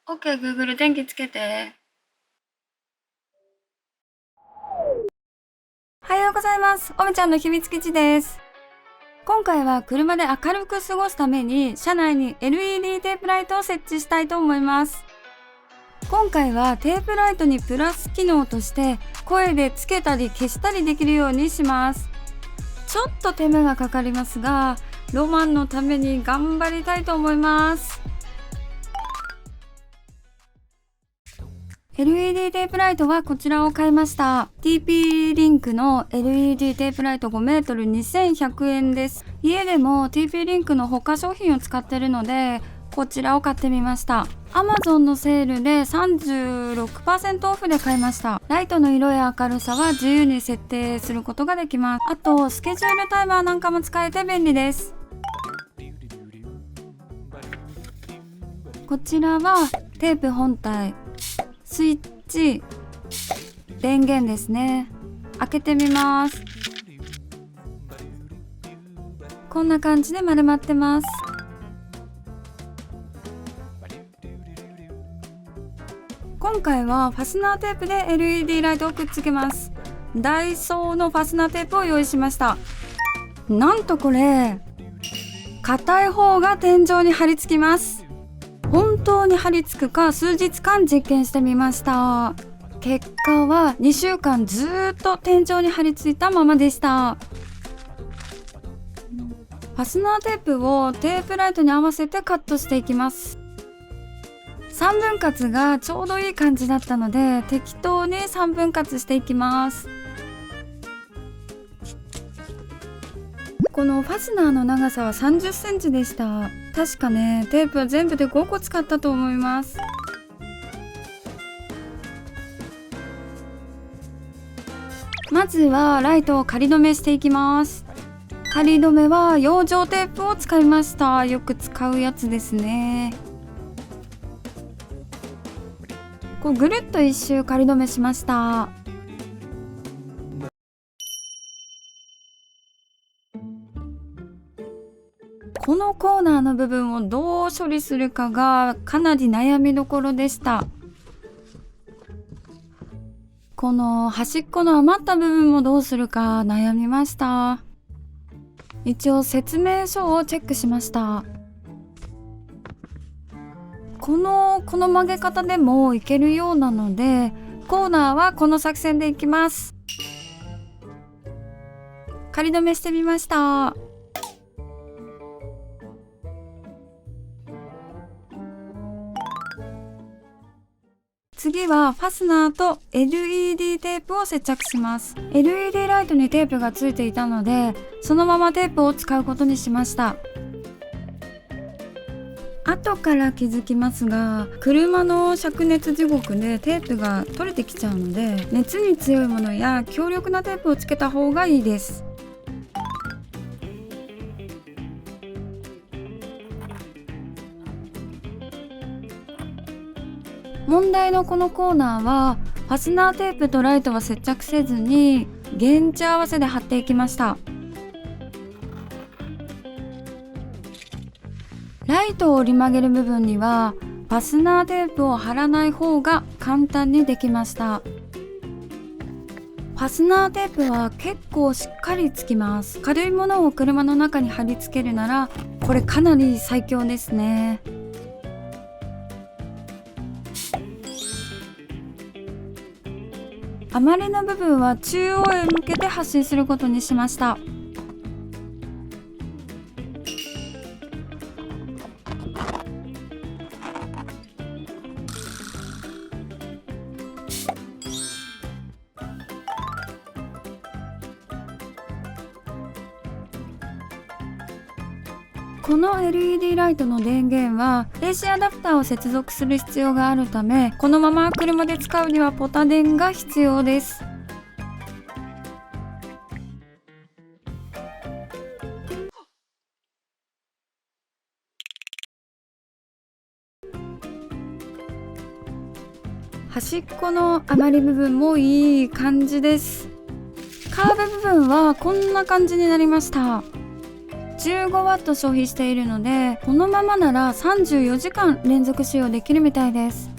OK、Google 電気つけて。おはようございます。おめちゃんの秘密基地です。今回は車で明るく過ごすために車内に LED テープライトを設置したいと思います。今回はテープライトにプラス機能として声でつけたり消したりできるようにします。ちょっと手間がかかりますが、ロマンのために頑張りたいと思います。LED テープライトはこちらを買いました。TP リンクの LED テープライト 5m 2100円です。家でも TP リンクの他商品を使ってるので、こちらを買ってみました。Amazon のセールで 36% オフで買いました。ライトの色や明るさは自由に設定することができます。あとスケジュールタイマーなんかも使えて便利です。こちらはテープ本体、スイッチ、電源ですね。開けてみます。こんな感じで丸まってます。今回はファスナーテープで LED ライトをくっつけます。ダイソーのファスナーテープを用意しました。なんとこれ硬い方が天井に貼り付きます。本当に貼り付くか数日間実験してみました。結果は2週間ずっと天井に貼り付いたままでした。ファスナーテープをテープライトに合わせてカットしていきます。3分割がちょうどいい感じだったので適当に3分割していきます。このファスナーの長さは30センチでした。確かね、テープは全部で5個使ったと思います。まずはライトを仮止めしていきます。仮止めは養生テープを使いました。よく使うやつですね。こうぐるっと一周仮止めしました。このコーナーの部分をどう処理するかがかなり悩みどころでした。この端っこの余った部分もどうするか悩みました。一応説明書をチェックしました。この曲げ方でもいけるようなので、コーナーはこの作戦でいきます。仮止めしてみました。次はファスナーと LED テープを接着します。 LED ライトにテープがついていたのでそのままテープを使うことにしました。後から気づきますが、車の灼熱地獄でテープが取れてきちゃうので、熱に強いものや強力なテープをつけた方がいいです。問題のこのコーナーはファスナーテープとライトは接着せずに現地合わせで貼っていきました。ライトを折り曲げる部分にはファスナーテープを貼らない方が簡単にできました。ファスナーテープは結構しっかりつきます。軽いものを車の中に貼り付けるならこれかなり最強ですね。余りの部分は中央へ向けて発信することにしました。この LED ライトの電源は AC アダプターを接続する必要があるため、このまま車で使うにはポタ電が必要です。端っこの余り部分もいい感じです。カーブ部分はこんな感じになりました。中 15W 消費しているので、このままなら34時間連続使用できるみたいです。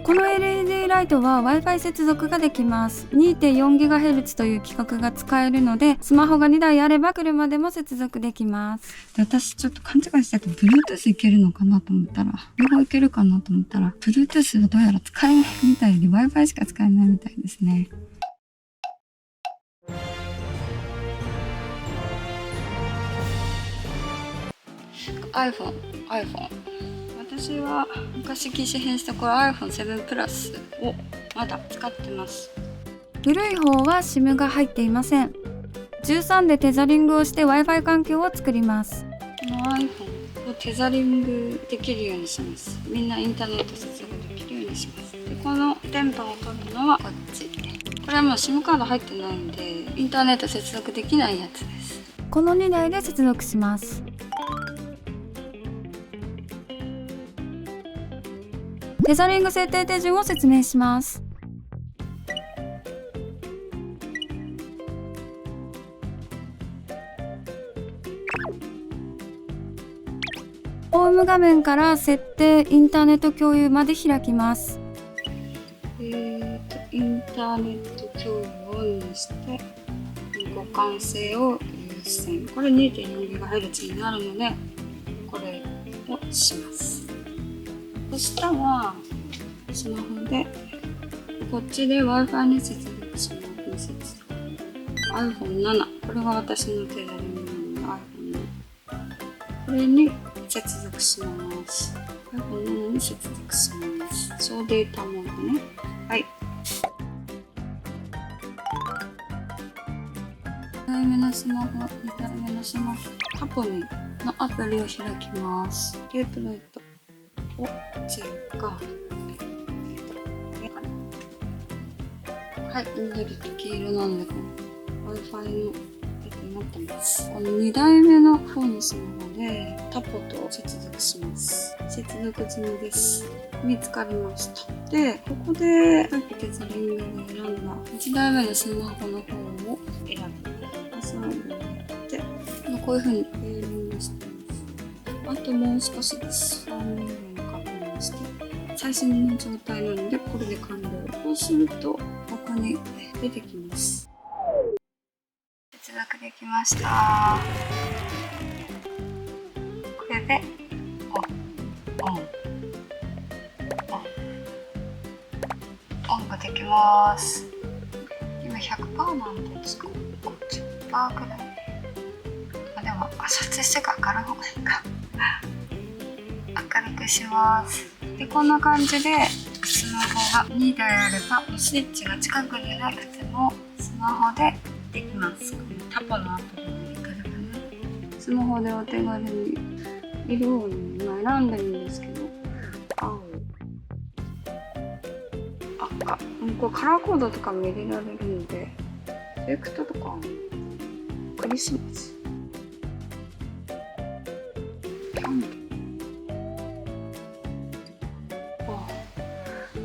この LED ライトは Wi-Fi 接続ができます。 2.4GHz という規格が使えるので、スマホが2台あれば車でも接続できます。で、私ちょっと勘違いしてて Bluetooth いけるのかなと思ったら、両方いけるかなと思ったら Bluetooth はどうやら使えないみたいで Wi-Fi しか使えないみたいですね。iPhone 私は昔機種変したこれ iPhone7 プラスをまだ使ってます。古い方は SIM が入っていません。13でテザリングをして Wi-Fi 環境を作ります。この iPhone をテザリングできるようにします。みんなインターネット接続できるようにします。で、この電波を取るのはこっち。これはもう SIM カード入ってないんでインターネット接続できないやつです。この2台で接続します。テザリング設定手順を説明します。ホーム画面から設定、インターネット共有まで開きます。インターネット共有をオンにして互換性を優先。これ 2.4GHz になるのでこれをします。そしたらスマホでこっちで Wi-Fi に接続します。iPhone7 これが私のテザリングの iPhone7 これに接続します。 iPhone7 に接続します。そうデータモードね。はい、2台目のスマホ、2台目のスマホ、タポニーのアプリを開きます。ゲートライトを追加。はい、緑と黄色なので、この Wi-Fi のになってます。この2台目の方のスマホでタポと接続します。接続済みです。見つかりました。で、ここでさっきテザリングで選んだ1台目のスマホの方を選ぶ。パスワードを入れて、こういう風にペーリングしてます。あともう少しです。確認して、最新の状態なのでこれで完了。こうするとここに出てきます。接続できました。これでオンができます。今 100% なんですか？ 50% くらい。でも撮影してから明るい方がいいか。明るくします。で、こんな感じでスマホが2台あればスイッチが近くになくてもスマホでできます。このタポのアプリのやり方がね、スマホでお手軽に色を今選んでるんですけど、青、赤、これカラーコードとかも入れられるので、エフェクトとかクリスマス、キャンドル、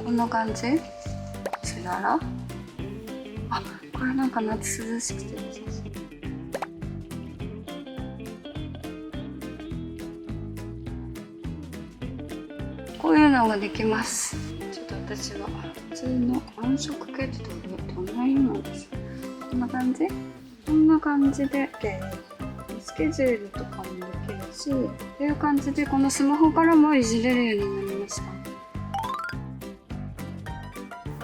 こんな感じ。つらら、これなんか夏涼しくて良さそう。こういうのができます。ちょっと私は普通の暗色系ってどんな色なんですか？こんな感じ？こんな感じでスケジュールとかもできるし、っていう感じでこのスマホからもいじれるようになりました。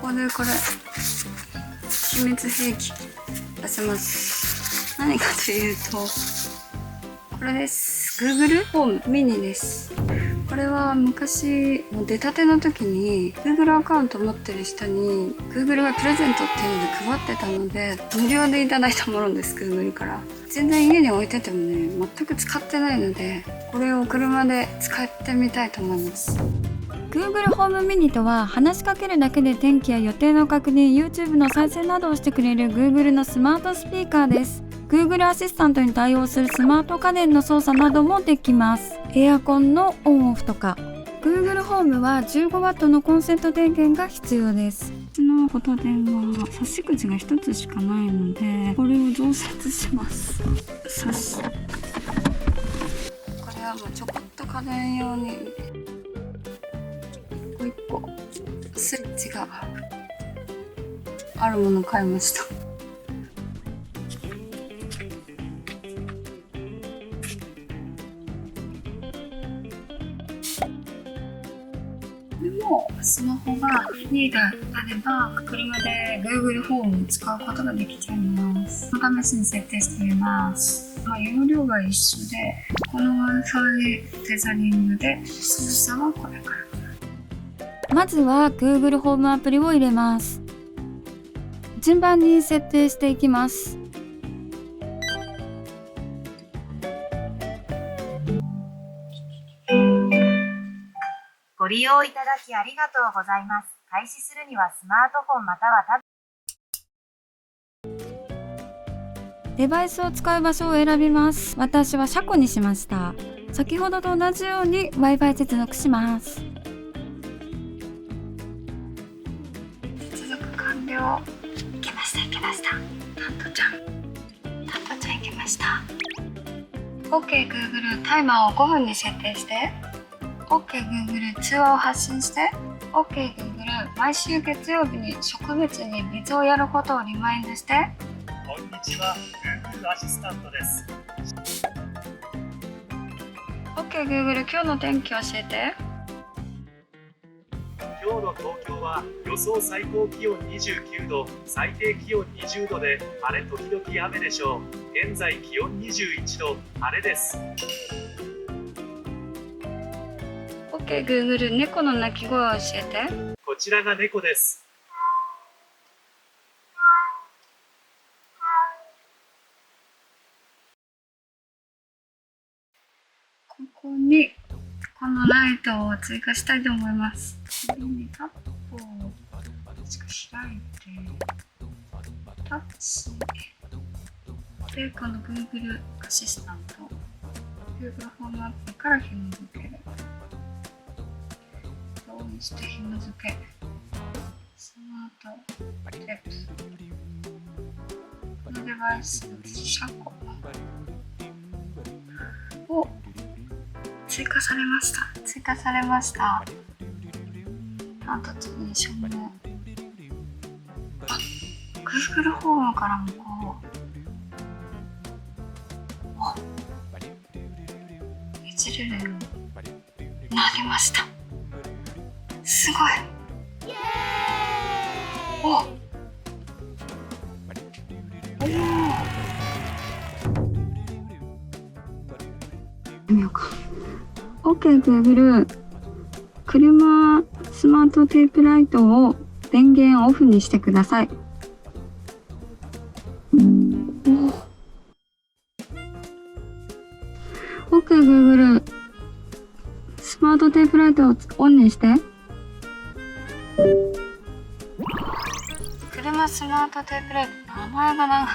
ここでこれ秘密兵器出せます。何かというとこれです。 Google ホームミニです。これは昔出たての時に Google アカウント持ってる人に Google がプレゼントっていうので配ってたので無料でいただいたものです。 Google から全然家に置いててもね全く使ってないので、これを車で使ってみたいと思います。Google ホームミニとは話しかけるだけで天気や予定の確認、 YouTube の再生などをしてくれる Google のスマートスピーカーです。 Google アシスタントに対応するスマート家電の操作などもできます。エアコンのオンオフとか Google ホームは 15W のコンセント電源が必要です。うちのフォト電は差し口が1つしかないので、これを増設します。これはもうちょこっと家電用に1個スイッチがあるものを買いました。でもスマホが2台あれば車で Google ホームを使うことができちゃいます。試しに設定してみます。容量が一緒で、この Wi-Fi テザリングで操作はこれから。まずは Google ホームアプリを入れます。順番に設定していきます。ご利用いただきありがとうございます。開始するにはスマートフォンまたはデバイスを使う場所を選びます。私は車庫にしました。先ほどと同じように Wi-Fi 接続します。接続完了。いけましたいけました。タントちゃんいけました。 OK Google タイマーを5分に設定して、 OK Google 通話を発信して、 OK Google 毎週月曜日に植物に水をやることをリマインドして。こんにちは、Google アシスタントです。OK Google 今日の天気教えて。今日の東京は予想最高気温29度、最低気温20度で晴れ時々雨でしょう。現在気温21度、晴れです。OK Google 猫の鳴き声を教えて。こちらが猫です。ここにこのライトを追加したいと思います。次にタップを開いてタッチで、この Google アシスタント Google ホームアプリから紐付ける。同意して紐付け、スマートテープ、このデバイスの車庫を追加されました。あと次に照明。Google ホームからもこういじれるようになりました。すごい。見ようか。 OK Google 車スマートテープライトを電源オフにしてください。OK Google スマートテープライトをオンにして。車スマートテープライト、名前が長い。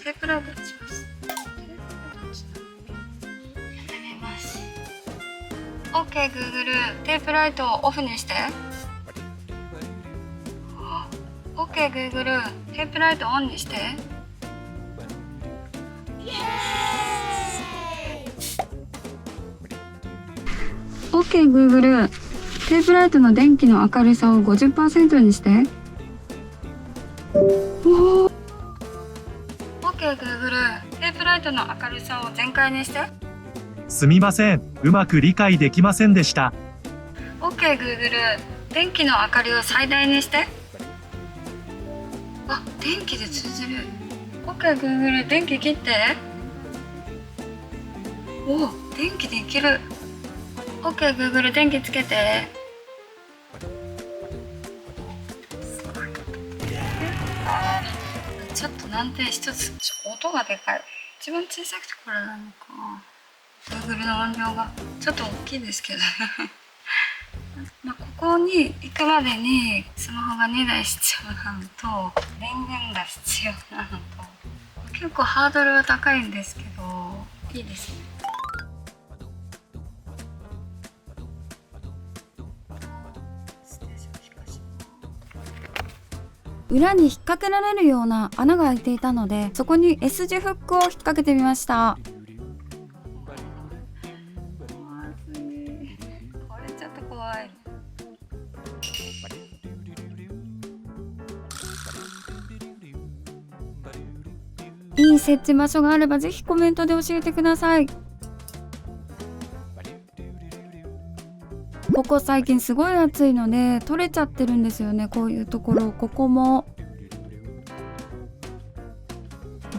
テープライトにします。OK Google テープライトをオフにして。 OK Google テープライトをオンにして。OK Google テープライトの電気の明るさを 50% にして。OK Google テープライトの明るさを全開にして。すみません、うまく理解できませんでした。 OK Google 電気の明かりを最大にして。電気で通じる。 OK Google 電気切って。電気できる。 OK Google 電気つけて。すごい。ちょっと難点一つ、音がでかい。一番小さくてこれなのか。Google の音量がちょっと大きいですけどここに行くまでにスマホが2台必要なのと電源が必要なのと、結構ハードルは高いんですけどいいですね。裏に引っ掛けられるような穴が開いていたので、そこに S 字フックを引っ掛けてみました。これちょっと怖い。いい設置場所があればぜひコメントで教えてください。ここ最近すごい暑いので取れちゃってるんですよね。こういうところ、ここも。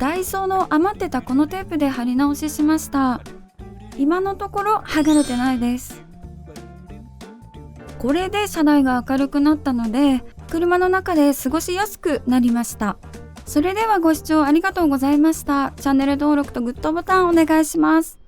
ダイソーの余ってたこのテープで貼り直ししました。今のところ剥がれてないです。これで車内が明るくなったので車の中で過ごしやすくなりました。それではご視聴ありがとうございました。チャンネル登録とグッドボタンお願いします。